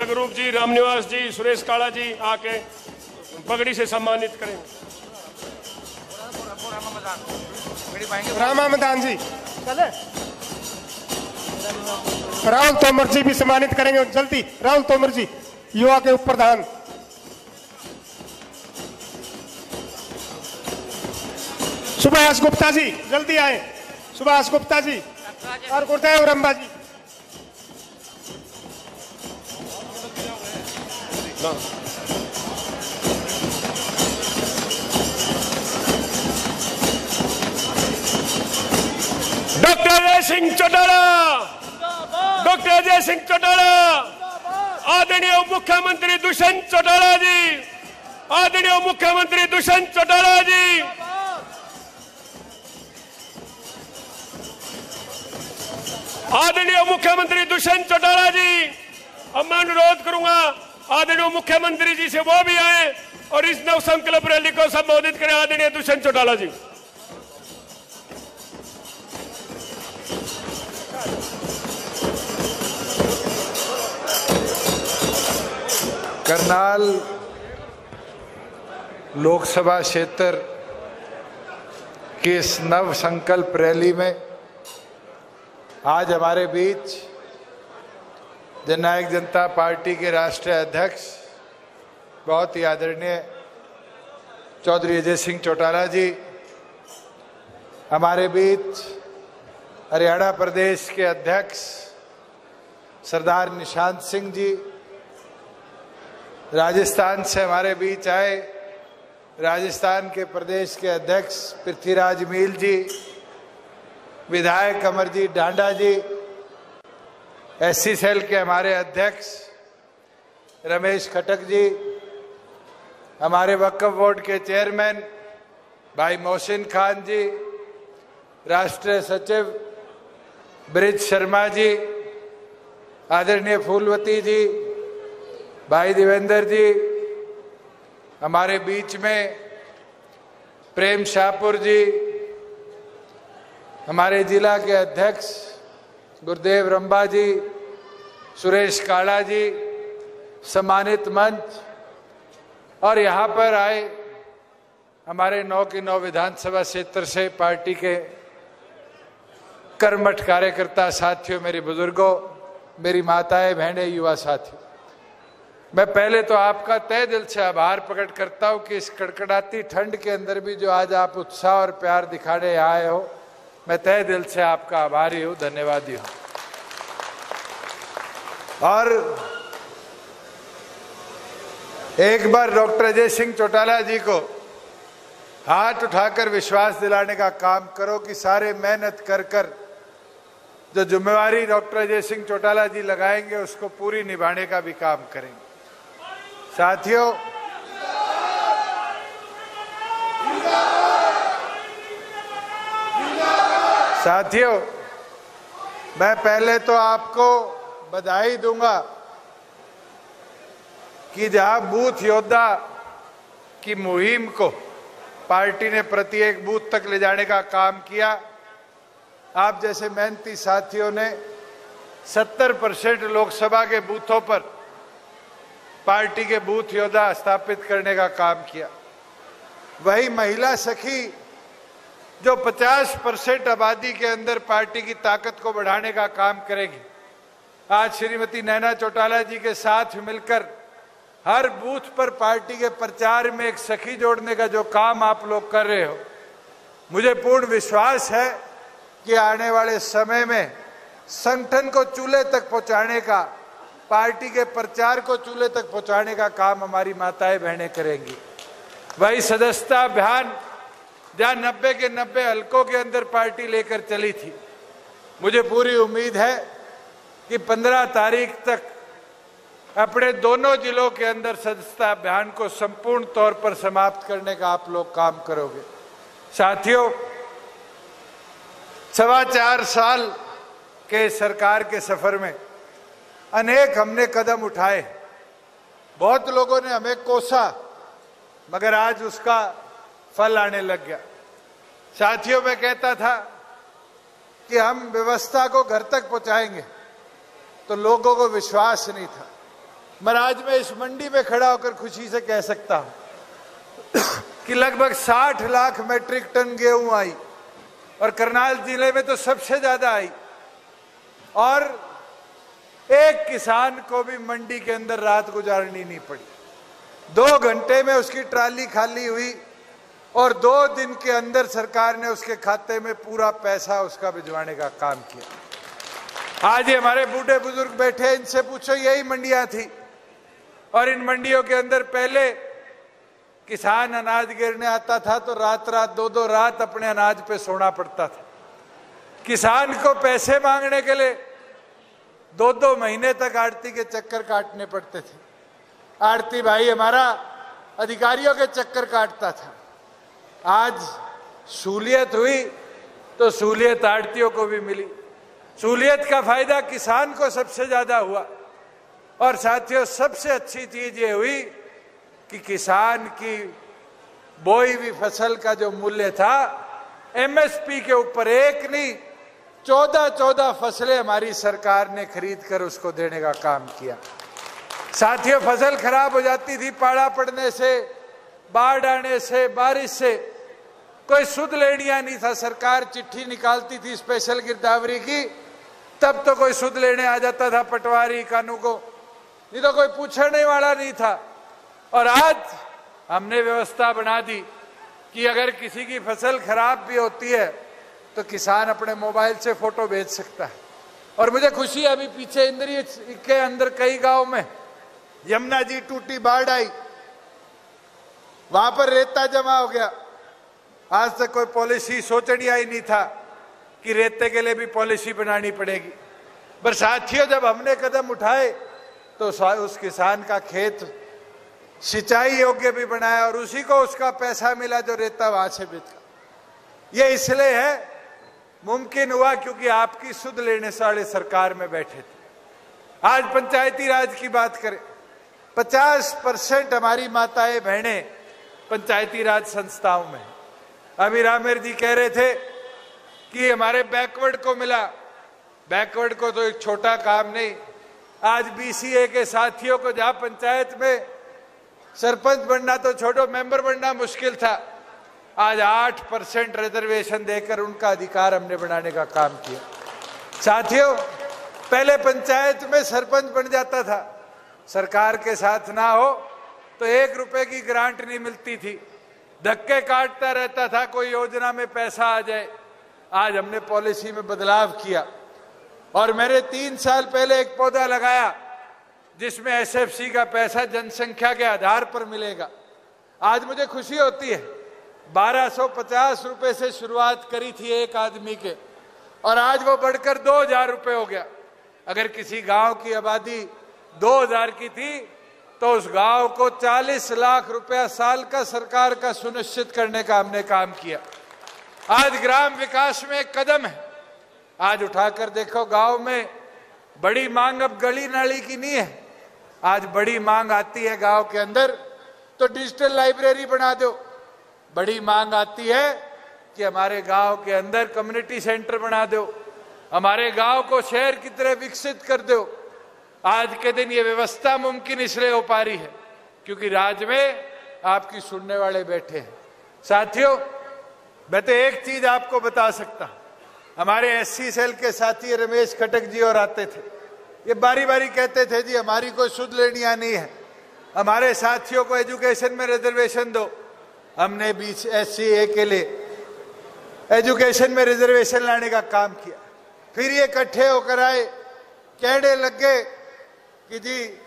Group जी, रामनिवास जी, सुरेश काला जी आके पगड़ी से सम्मानित करेंगे। रामा मैदान जी चले। राहुल तोमर जी भी सम्मानित करेंगे जल्दी। राहुल तोमर जी युवा के उप प्रधान। सुभाष गुप्ता जी जल्दी आए। सुभाष गुप्ता जी और गुरुदेव रंबा जी। डॉक्टर अजय सिंह चौटाला, डॉक्टर अजय सिंह चौटाला, आदरणीय मुख्यमंत्री दुष्यंत चौटाला जी, आदरणीय मुख्यमंत्री दुष्यंत चौटाला जी, आदरणीय मुख्यमंत्री दुष्यंत चौटाला जी। अब मैं अनुरोध करूंगा आदरणीय मुख्यमंत्री जी से वो भी आए और इस नव संकल्प रैली को संबोधित करें। आदरणीय दुष्यंत चौटाला जी। करनाल लोकसभा क्षेत्र की इस नव संकल्प रैली में आज हमारे बीच जननायक जनता पार्टी के राष्ट्रीय अध्यक्ष बहुत ही आदरणीय चौधरी अजय सिंह चौटाला जी, हमारे बीच हरियाणा प्रदेश के अध्यक्ष सरदार निशांत सिंह जी, राजस्थान से हमारे बीच आए राजस्थान के प्रदेश के अध्यक्ष पृथ्वीराज मील जी, विधायक अमरजीत डांडा जी, एससी सेल के हमारे अध्यक्ष रमेश खटक जी, हमारे वक्फ बोर्ड के चेयरमैन भाई मोहसिन खान जी, राष्ट्रीय सचिव ब्रिज शर्मा जी, आदरणीय फूलवती जी, भाई देवेंद्र जी, हमारे बीच में प्रेम शाहपुर जी, हमारे जिला के अध्यक्ष गुरुदेव रंबा जी, सुरेश काला जी, सम्मानित मंच और यहाँ पर आए हमारे 9 की 9 विधानसभा क्षेत्र से पार्टी के कर्मठ कार्यकर्ता साथियों, मेरे बुजुर्गों, मेरी माताएं, बहनें, युवा साथियों, मैं पहले तो आपका तहे दिल से आभार प्रकट करता हूं कि इस कड़कड़ाती ठंड के अंदर भी जो आज आप उत्साह और प्यार दिखाने आए हो, मैं तहे दिल से आपका आभारी हूं, धन्यवादी हूं। और एक बार डॉक्टर अजय सिंह चौटाला जी को हाथ उठाकर विश्वास दिलाने का काम करो कि सारे मेहनत कर कर जो जिम्मेवारी डॉक्टर अजय सिंह चौटाला जी लगाएंगे उसको पूरी निभाने का भी काम करेंगे। साथियों, मैं पहले तो आपको बधाई दूंगा कि जहां बूथ योद्धा की मुहिम को पार्टी ने प्रत्येक बूथ तक ले जाने का काम किया, आप जैसे मेहनती साथियों ने 70% लोकसभा के बूथों पर पार्टी के बूथ योद्धा स्थापित करने का काम किया। वही महिला सखी जो 50% आबादी के अंदर पार्टी की ताकत को बढ़ाने का काम करेगी, आज श्रीमती नैना चौटाला जी के साथ मिलकर हर बूथ पर पार्टी के प्रचार में एक सखी जोड़ने का जो काम आप लोग कर रहे हो, मुझे पूर्ण विश्वास है कि आने वाले समय में संगठन को चूल्हे तक पहुंचाने का, पार्टी के प्रचार को चूल्हे तक पहुंचाने का काम हमारी माताएं बहनें करेंगी। वही सदस्यता अभियान जहां 90 के 90 हलकों के अंदर पार्टी लेकर चली थी, मुझे पूरी उम्मीद है कि 15 तारीख तक अपने दोनों जिलों के अंदर सदस्यता अभियान को संपूर्ण तौर पर समाप्त करने का आप लोग काम करोगे। साथियों, 4.25 साल के सरकार के सफर में अनेक हमने कदम उठाए, बहुत लोगों ने हमें कोसा, मगर आज उसका फल आने लग गया। साथियों, मैं कहता था कि हम व्यवस्था को घर तक पहुंचाएंगे, तो लोगों को विश्वास नहीं था। मैं आज में इस मंडी में खड़ा होकर खुशी से कह सकता हूं कि लगभग 60 लाख मैट्रिक टन गेहूं आई और करनाल जिले में तो सबसे ज्यादा आई, और एक किसान को भी मंडी के अंदर रात गुजारनी नहीं पड़ी। 2 घंटे में उसकी ट्राली खाली हुई और 2 दिन के अंदर सरकार ने उसके खाते में पूरा पैसा उसका भिजवाने का काम किया। आज ये हमारे बूढ़े बुजुर्ग बैठे, इनसे पूछो, यही मंडियां थी और इन मंडियों के अंदर पहले किसान अनाज गिरने आता था तो रात रात 2-2 रात अपने अनाज पे सोना पड़ता था। किसान को पैसे मांगने के लिए 2-2 महीने तक आड़ती के चक्कर काटने पड़ते थे। आड़ती भाई हमारा अधिकारियों के चक्कर काटता था। आज सहूलियत हुई तो सहूलियत आड़तियों को भी मिली। सहूलियत का फायदा किसान को सबसे ज्यादा हुआ। और साथियों, सबसे अच्छी चीज ये हुई कि किसान की बोई हुई फसल का जो मूल्य था, एमएसपी के ऊपर एक नहीं 14 फसलें हमारी सरकार ने खरीद कर उसको देने का काम किया। साथियों, फसल खराब हो जाती थी पाला पड़ने से, बाढ़ आने से, बारिश से, कोई सुध लेनिया नहीं था। सरकार चिट्ठी निकालती थी स्पेशल गिरदावरी की, तब तो कोई सुध लेने आ जाता था पटवारी कानू को, नहीं तो कोई पूछने वाला नहीं था। और आज हमने व्यवस्था बना दी कि अगर किसी की फसल खराब भी होती है तो किसान अपने मोबाइल से फोटो भेज सकता है। और मुझे खुशी है, अभी पीछे इंद्रिय के अंदर कई गांव में यमुना जी टूटी, बाढ़ आई, वहां पर रेता जमा हो गया। आज तक कोई पॉलिसी सोचनी ही नहीं था कि रेते के लिए भी पॉलिसी बनानी पड़ेगी। पर साथियों, जब हमने कदम उठाए तो उस किसान का खेत सिंचाई योग्य भी बनाया और उसी को उसका पैसा मिला जो रेता वहां से बेचा। ये इसलिए है मुमकिन हुआ क्योंकि आपकी सुध लेने वाले सरकार में बैठे थे। आज पंचायती राज की बात करें, 50% हमारी माताएं बहनें पंचायती राज संस्थाओं में। अभी रामेर जी कह रहे थे कि हमारे बैकवर्ड को मिला। बैकवर्ड को तो एक छोटा काम नहीं, आज बीसीए के साथियों को जहां पंचायत में सरपंच बनना तो छोड़ो, मेंबर बनना मुश्किल था, आज 8% रिजर्वेशन देकर उनका अधिकार हमने बनाने का काम किया। साथियों, पहले पंचायत में सरपंच बन जाता था, सरकार के साथ ना हो तो 1 रुपए की ग्रांट नहीं मिलती थी, धक्के काटता रहता था कोई योजना में पैसा आ जाए। आज हमने पॉलिसी में बदलाव किया और मैंने 3 साल पहले एक पौधा लगाया जिसमें एसएफसी का पैसा जनसंख्या के आधार पर मिलेगा। आज मुझे खुशी होती है, 1250 रुपए से शुरुआत करी थी एक आदमी के और आज वो बढ़कर 2000 रुपए हो गया। अगर किसी गांव की आबादी 2000 की थी तो उस गांव को 40 लाख रुपया साल का सरकार का सुनिश्चित करने का हमने काम किया। आज ग्राम विकास में एक कदम है। आज उठाकर देखो, गांव में बड़ी मांग अब गली नाली की नहीं है, आज बड़ी मांग आती है गांव के अंदर तो डिजिटल लाइब्रेरी बना दो। बड़ी मांग आती है कि हमारे गांव के अंदर कम्युनिटी सेंटर बना दो, हमारे गांव को शहर की तरह विकसित कर दो। आज के दिन ये व्यवस्था मुमकिन इसलिए हो पा रही है क्योंकि राज्य में आपकी सुनने वाले बैठे हैं। साथियों, मैं तो एक चीज आपको बता सकता हूं, हमारे एससी सेल के साथी रमेश खटक जी और आते थे, ये बारी बारी कहते थे जी हमारी कोई सुध लेनिया नहीं है, हमारे साथियों को एजुकेशन में रिजर्वेशन दो। हमने बीच एससी के लिए एजुकेशन में रिजर्वेशन लाने का काम किया। फिर ये इकट्ठे होकर आए, कहने लग गए कि जी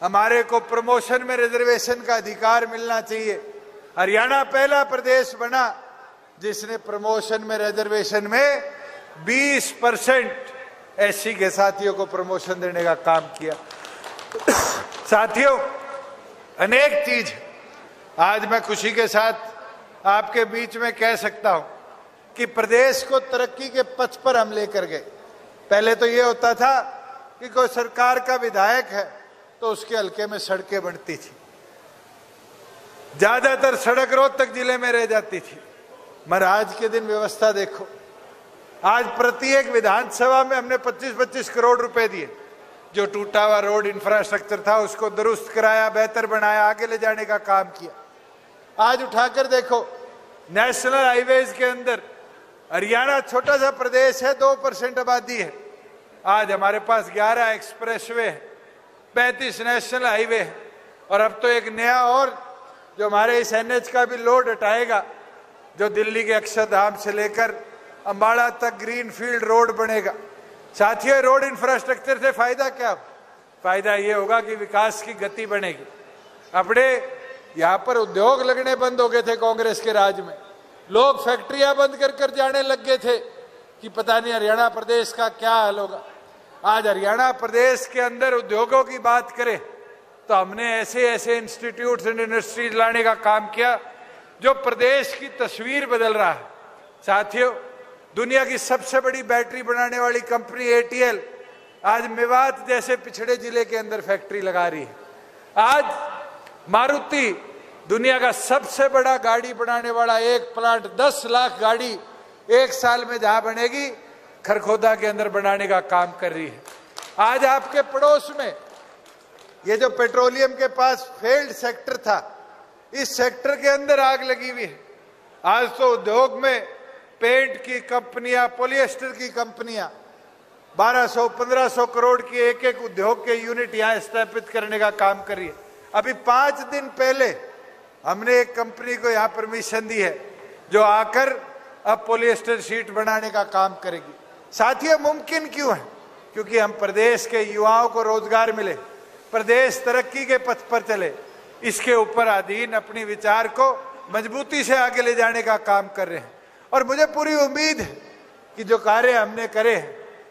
हमारे को प्रमोशन में रिजर्वेशन का अधिकार मिलना चाहिए। हरियाणा पहला प्रदेश बना जिसने प्रमोशन में रिजर्वेशन में 20% एससी के साथियों को प्रमोशन देने का काम किया। साथियों, अनेक चीज आज मैं खुशी के साथ आपके बीच में कह सकता हूं कि प्रदेश को तरक्की के पथ पर हम लेकर गए। पहले तो ये होता था कि कोई सरकार का विधायक है तो उसके हल्के में सड़कें बनती थी, ज्यादातर सड़क रोहतक जिले में रह जाती थी। मगर आज के दिन व्यवस्था देखो, आज प्रत्येक विधानसभा में हमने 25-25 करोड़ रुपए दिए। जो टूटा हुआ रोड इंफ्रास्ट्रक्चर था उसको दुरुस्त कराया, बेहतर बनाया, आगे ले जाने का काम किया। आज उठाकर देखो, नेशनल हाईवेज के अंदर हरियाणा छोटा सा प्रदेश है, 2% आबादी है, आज हमारे पास 11 एक्सप्रेसवे है, 35 नेशनल हाईवे है, और अब तो एक नया और जो हमारे इस NH का भी लोड हटाएगा, जो दिल्ली के अक्षरधाम से लेकर अंबाला तक ग्रीनफील्ड रोड बनेगा। साथियों, रोड इंफ्रास्ट्रक्चर से फायदा क्या? फायदा ये होगा कि विकास की गति बनेगी। अपने यहाँ पर उद्योग लगने बंद हो गए थे कांग्रेस के राज में, लोग फैक्ट्रियां बंद कर जाने लग गए थे कि पता नहीं हरियाणा प्रदेश का क्या हाल होगा। आज हरियाणा प्रदेश के अंदर उद्योगों की बात करें तो हमने ऐसे ऐसे इंस्टीट्यूट्स एंड इंडस्ट्रीज लाने का काम किया जो प्रदेश की तस्वीर बदल रहा है। साथियों, दुनिया की सबसे बड़ी बैटरी बनाने वाली कंपनी ATL आज मेवात जैसे पिछड़े जिले के अंदर फैक्ट्री लगा रही है। आज मारुति दुनिया का सबसे बड़ा गाड़ी बनाने वाला एक प्लांट, 10 लाख गाड़ी एक साल में जहां बनेगी, खरखोदा के अंदर बनाने का काम कर रही है। आज आपके पड़ोस में ये जो पेट्रोलियम के पास फेल्ड सेक्टर था, इस सेक्टर के अंदर आग लगी हुई है। आज तो उद्योग में पेंट की कंपनियां, पॉलिएस्टर की कंपनियां 1200-1500 करोड़ की एक एक उद्योग के यूनिट यहां स्थापित करने का काम कर रही है। अभी 5 दिन पहले हमने एक कंपनी को यहां परमिशन दी है जो आकर अब पॉलिएस्टर शीट बनाने का काम करेगी। साथियों, मुमकिन क्यों है? क्योंकि हम प्रदेश के युवाओं को रोजगार मिले, प्रदेश तरक्की के पथ पर चले, इसके ऊपर अधीन अपनी विचार को मजबूती से आगे ले जाने का काम कर रहे हैं। और मुझे पूरी उम्मीद है कि जो कार्य हमने करे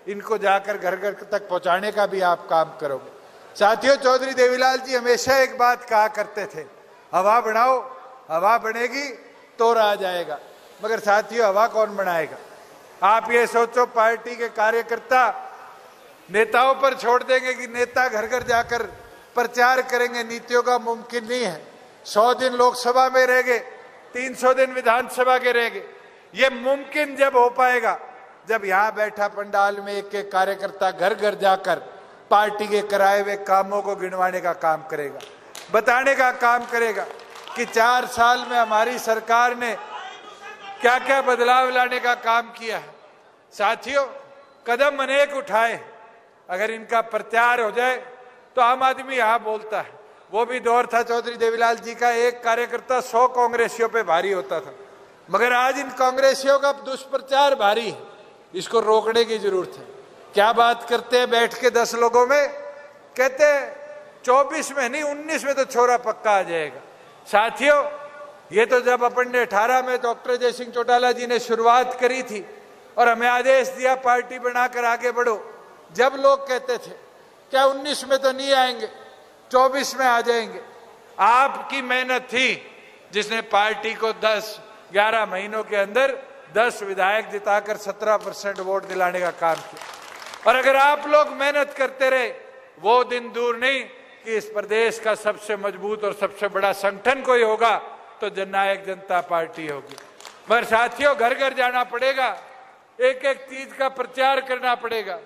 इनको जाकर घर घर तक पहुंचाने का भी आप काम करोगे। साथियों, चौधरी देवीलाल जी हमेशा एक बात कहा करते थे, हवा बनाओ, हवा बनेगी तो आ जाएगा। मगर साथियों, हवा कौन बनाएगा? आप ये सोचो, पार्टी के कार्यकर्ता नेताओं पर छोड़ देंगे कि नेता घर घर जाकर प्रचार करेंगे, नीतियों का मुमकिन नहीं है। 100 दिन लोकसभा में रहेंगे, 300 दिन विधानसभा के रहेंगे। ये मुमकिन जब हो पाएगा जब यहाँ बैठा पंडाल में एक एक कार्यकर्ता घर घर जाकर पार्टी के कराए हुए कामों को गिनवाने का काम करेगा, बताने का काम करेगा कि 4 साल में हमारी सरकार ने क्या क्या बदलाव लाने का काम किया है। साथियों, कदम अनेक उठाए, अगर इनका प्रचार हो जाए तो आम आदमी यहाँ बोलता है। वो भी दौर था चौधरी देवीलाल जी का, एक कार्यकर्ता 100 कांग्रेसियों पे भारी होता था। मगर आज इन कांग्रेसियों का दुष्प्रचार भारी है, इसको रोकने की जरूरत है। क्या बात करते हैं बैठ के 10 लोगों में, कहते हैं 24 में नहीं 19 में तो छोरा पक्का आ जाएगा। साथियों, ये तो जब अपन ने 18 में डॉक्टर अजय सिंह चौटाला जी ने शुरुआत करी थी और हमें आदेश दिया पार्टी बनाकर आगे बढ़ो, जब लोग कहते थे क्या 19 में तो नहीं आएंगे, 24 में आ जाएंगे। आपकी मेहनत थी जिसने पार्टी को 10-11 महीनों के अंदर 10 विधायक जिताकर 17% वोट दिलाने का काम किया। और अगर आप लोग मेहनत करते रहे, वो दिन दूर नहीं कि इस प्रदेश का सबसे मजबूत और सबसे बड़ा संगठन कोई होगा तो जननायक जनता पार्टी होगी। मगर साथियों, घर घर जाना पड़ेगा, एक एक चीज का प्रचार करना पड़ेगा,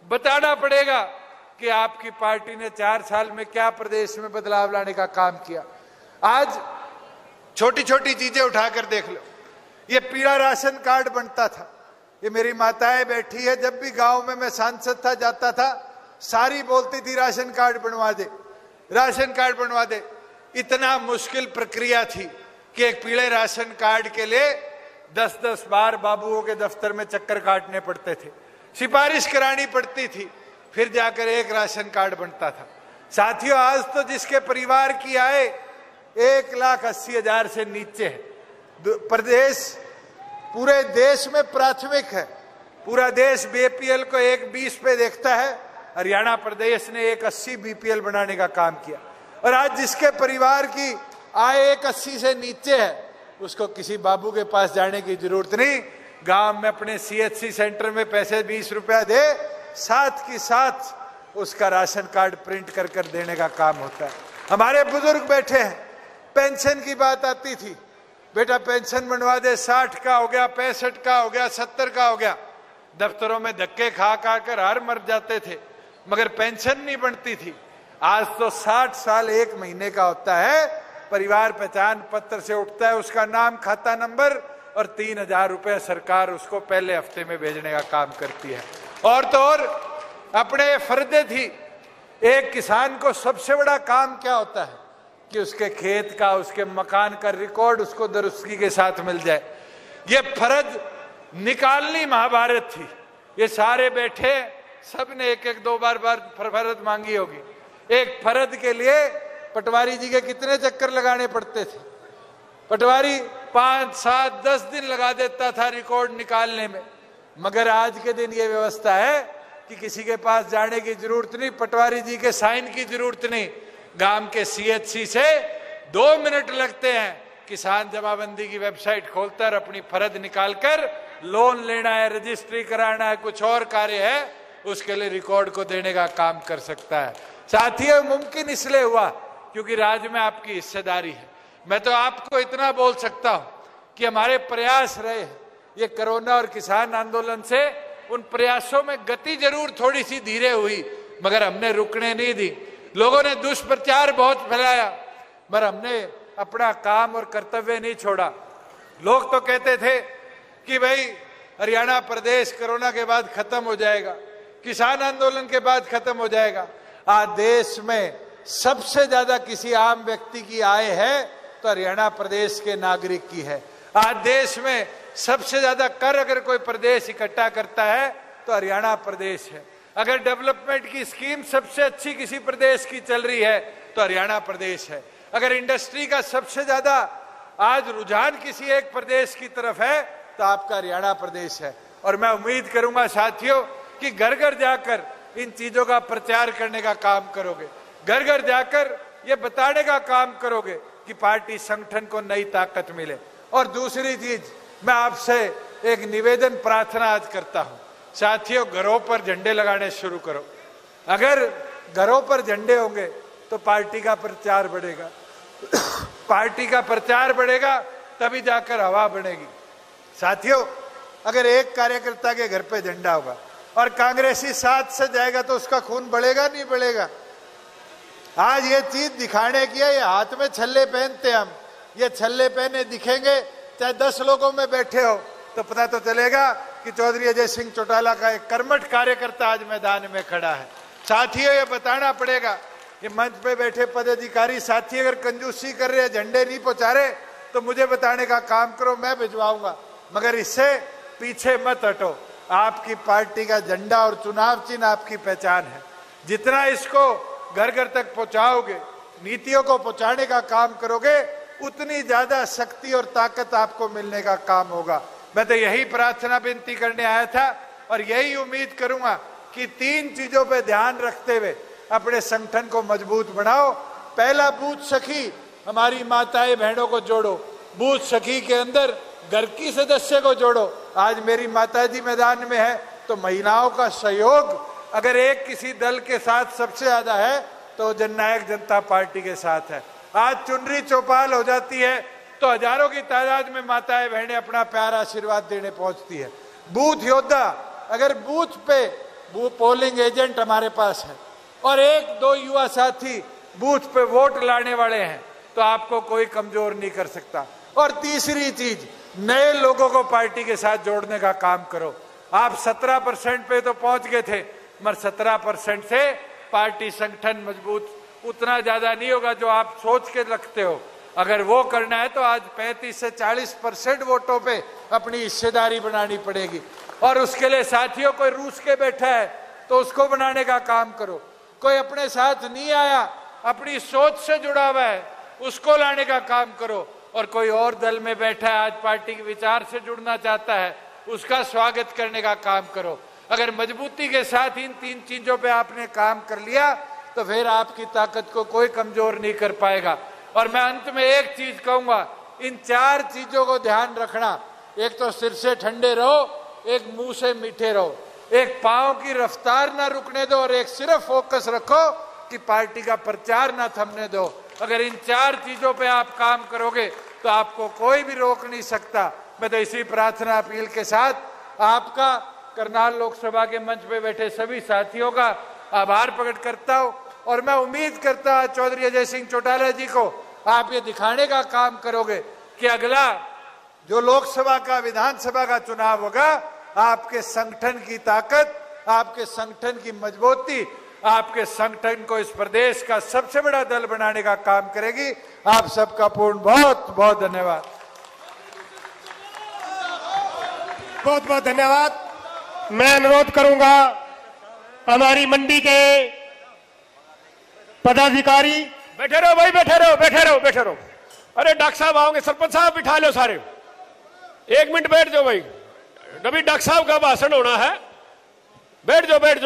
बताना पड़ेगा कि आपकी पार्टी ने 4 साल में क्या प्रदेश में बदलाव लाने का काम किया। आज छोटी छोटी चीजें उठाकर देख लो, ये पीला राशन कार्ड बनता था, ये मेरी माताएं बैठी है, जब भी गांव में मैं सांसद था जाता था, सारी बोलती थी राशन कार्ड बनवा दे, राशन कार्ड बनवा दे। इतना मुश्किल प्रक्रिया थी कि एक पीले राशन कार्ड के लिए 10-10 बार बाबुओं के दफ्तर में चक्कर काटने पड़ते थे, सिफारिश करानी पड़ती थी, फिर जाकर एक राशन कार्ड बनता था। साथियों, आज तो जिसके परिवार की आय 1,80,000 से नीचे है, प्रदेश पूरे देश में प्राथमिक है, पूरा देश BPL को 1,20 पे देखता है, हरियाणा प्रदेश ने 1,80 BPL बनाने का काम किया। और आज जिसके परिवार की आय 1,80 से नीचे है, उसको किसी बाबू के पास जाने की जरूरत नहीं, गांव में अपने CHC सेंटर में पैसे 20 रुपया दे, साथ की साथ उसका राशन कार्ड प्रिंट कर कर देने का काम होता है। हमारे बुजुर्ग बैठे हैं, पेंशन की बात आती थी, बेटा पेंशन बनवा दे, 60 का हो गया, 65 का हो गया, 70 का हो गया, दफ्तरों में धक्के खा खा कर हार मर जाते थे। मगर पेंशन नहीं बनती थी। आज तो 60 साल 1 महीने का होता है, परिवार पहचान पत्र से उठता है, उसका नाम, खाता नंबर और 3000 रुपए सरकार उसको पहले हफ्ते में भेजने का काम करती है। और तो और अपने फर्दे थी, एक किसान को सबसे बड़ा काम क्या होता है कि उसके खेत का, उसके मकान का रिकॉर्ड उसको दुरुस्ती के साथ मिल जाए। ये फर्ज निकालनी महाभारत थी। ये सारे बैठे, सबने एक एक 2 बार फर्ज मांगी होगी। एक फर्ज के लिए पटवारी जी के कितने चक्कर लगाने पड़ते थे। पटवारी 5, 7, 10 दिन लगा देता था रिकॉर्ड निकालने में। मगर आज के दिन ये व्यवस्था है कि किसी के पास जाने की जरूरत नहीं, पटवारी जी के साइन की जरूरत नहीं। गांव के CHC से 2 मिनट लगते हैं। किसान जमाबंदी की वेबसाइट खोलता है, अपनी फर्ज निकालकर लोन लेना है, रजिस्ट्री कराना है, कुछ और कार्य है, उसके लिए रिकॉर्ड को देने का काम कर सकता है। साथियों, मुमकिन इसलिए हुआ क्योंकि राज्य में आपकी हिस्सेदारी है। मैं तो आपको इतना बोल सकता हूं कि हमारे प्रयास रहे, ये कोरोना और किसान आंदोलन से उन प्रयासों में गति जरूर थोड़ी सी धीरे हुई, मगर हमने रुकने नहीं दी। लोगों ने दुष्प्रचार बहुत फैलाया, मगर हमने अपना काम और कर्तव्य नहीं छोड़ा। लोग तो कहते थे कि भाई हरियाणा प्रदेश कोरोना के बाद खत्म हो जाएगा, किसान आंदोलन के बाद खत्म हो जाएगा। आज देश में सबसे ज्यादा किसी आम व्यक्ति की आय है तो हरियाणा प्रदेश के नागरिक की है। आज देश में सबसे ज्यादा कर अगर कोई प्रदेश इकट्ठा करता है तो हरियाणा प्रदेश है। अगर डेवलपमेंट की स्कीम सबसे अच्छी किसी प्रदेश की चल रही है तो हरियाणा प्रदेश है। अगर इंडस्ट्री का सबसे ज्यादा आज रुझान किसी एक प्रदेश की तरफ है तो आपका हरियाणा प्रदेश है। और मैं उम्मीद करूंगा साथियों कि घर घर जाकर इन चीजों का प्रचार करने का काम करोगे, घर घर जाकर ये बताने का काम करोगे कि पार्टी संगठन को नई ताकत मिले। और दूसरी चीज, मैं आपसे एक निवेदन प्रार्थना आज करता हूं, साथियों, घरों पर झंडे लगाने शुरू करो। अगर घरों पर झंडे होंगे तो पार्टी का प्रचार बढ़ेगा, पार्टी का प्रचार बढ़ेगा तभी जाकर हवा बनेगी। साथियों, अगर एक कार्यकर्ता के घर पे झंडा होगा और कांग्रेसी साथ से जाएगा तो उसका खून बढ़ेगा नहीं बढ़ेगा? आज ये चीज दिखाने की है, ये हाथ में छल्ले पहनते हम, ये छल्ले पहने दिखेंगे चाहे 10 लोगों में बैठे हो तो पता तो चलेगा कि चौधरी अजय सिंह चौटाला का एक कर्मठ कार्यकर्ता आज मैदान में खड़ा है। साथियों, ये बताना पड़ेगा कि मंच पे बैठे पदाधिकारी साथी अगर कंजूसी कर रहे, झंडे नहीं पहुंचा रहे तो मुझे बताने का काम करो, मैं भिजवाऊंगा, मगर इससे पीछे मत हटो। आपकी पार्टी का झंडा और चुनाव चिन्ह आपकी पहचान है। जितना इसको घर घर तक पहुंचाओगे, नीतियों को पहुंचाने का काम करोगे, उतनी ज्यादा शक्ति और ताकत आपको मिलने का काम होगा। मैं तो यही प्रार्थना विनती करने आया था और यही उम्मीद करूंगा कि 3 चीजों पे ध्यान रखते हुए अपने संगठन को मजबूत बनाओ। पहला, बूथ सखी, हमारी माताएं बहनों को जोड़ो। बूथ सखी के अंदर घर की सदस्य को जोड़ो। आज मेरी माताजी मैदान में है तो महिलाओं का सहयोग अगर एक किसी दल के साथ सबसे ज्यादा है तो जननायक जनता पार्टी के साथ है। आज चुनरी चौपाल हो जाती है तो हजारों की तादाद में माताएं बहनें अपना प्यारा आशीर्वाद देने पहुंचती है। बूथ योद्धा, अगर बूथ पे पोलिंग एजेंट हमारे पास है और 1-2 युवा साथी बूथ पे वोट लाने वाले हैं तो आपको कोई कमजोर नहीं कर सकता। और तीसरी चीज, नए लोगों को पार्टी के साथ जोड़ने का काम करो। आप 17% पे तो पहुंच गए थे, मगर 17% से पार्टी संगठन मजबूत उतना ज्यादा नहीं होगा जो आप सोच के रखते हो। अगर वो करना है तो आज 35 से 40% वोटों पे अपनी हिस्सेदारी बनानी पड़ेगी। और उसके लिए साथियों, कोई रूस के बैठा है तो उसको बनाने का काम करो। कोई अपने साथ नहीं आया, अपनी सोच से जुड़ा हुआ है, उसको लाने का काम करो। और कोई और दल में बैठा है, आज पार्टी के विचार से जुड़ना चाहता है, उसका स्वागत करने का काम करो। अगर मजबूती के साथ इन 3 चीजों पे आपने काम कर लिया तो फिर आपकी ताकत को कोई कमजोर नहीं कर पाएगा। और मैं अंत में एक चीज कहूंगा, इन 4 चीजों को ध्यान रखना। एक तो सिर से ठंडे रहो, एक मुंह से मीठे रहो, एक पांव की रफ्तार ना रुकने दो और एक सिर्फ फोकस रखो कि पार्टी का प्रचार ना थमने दो। अगर इन 4 चीजों पे आप काम करोगे तो आपको कोई भी रोक नहीं सकता। मैं तो इसी प्रार्थना अपील के साथ आपका, करनाल लोकसभा के मंच पे बैठे सभी साथियों का आभार प्रकट करता हूं और मैं उम्मीद करता हूं चौधरी अजय सिंह चौटाला जी को आप ये दिखाने का काम करोगे कि अगला जो लोकसभा का विधानसभा का चुनाव होगा, आपके संगठन की ताकत, आपके संगठन की मजबूती आपके संगठन को इस प्रदेश का सबसे बड़ा दल बनाने का काम करेगी। आप सबका पूर्ण बहुत बहुत धन्यवाद। बहुत बहुत धन्यवाद। मैं अनुरोध करूंगा हमारी मंडी के पदाधिकारी। बैठे रहो भाई, बैठे रहो, बैठे रहो, बैठे रहो। अरे डॉक्टर साहब आओगे, सरपंच साहब बिठा लो सारे, 1 मिनट बैठ जाओ भाई, अभी डॉक्टर साहब का भाषण होना है। बैठ जाओ, बैठ जाओ।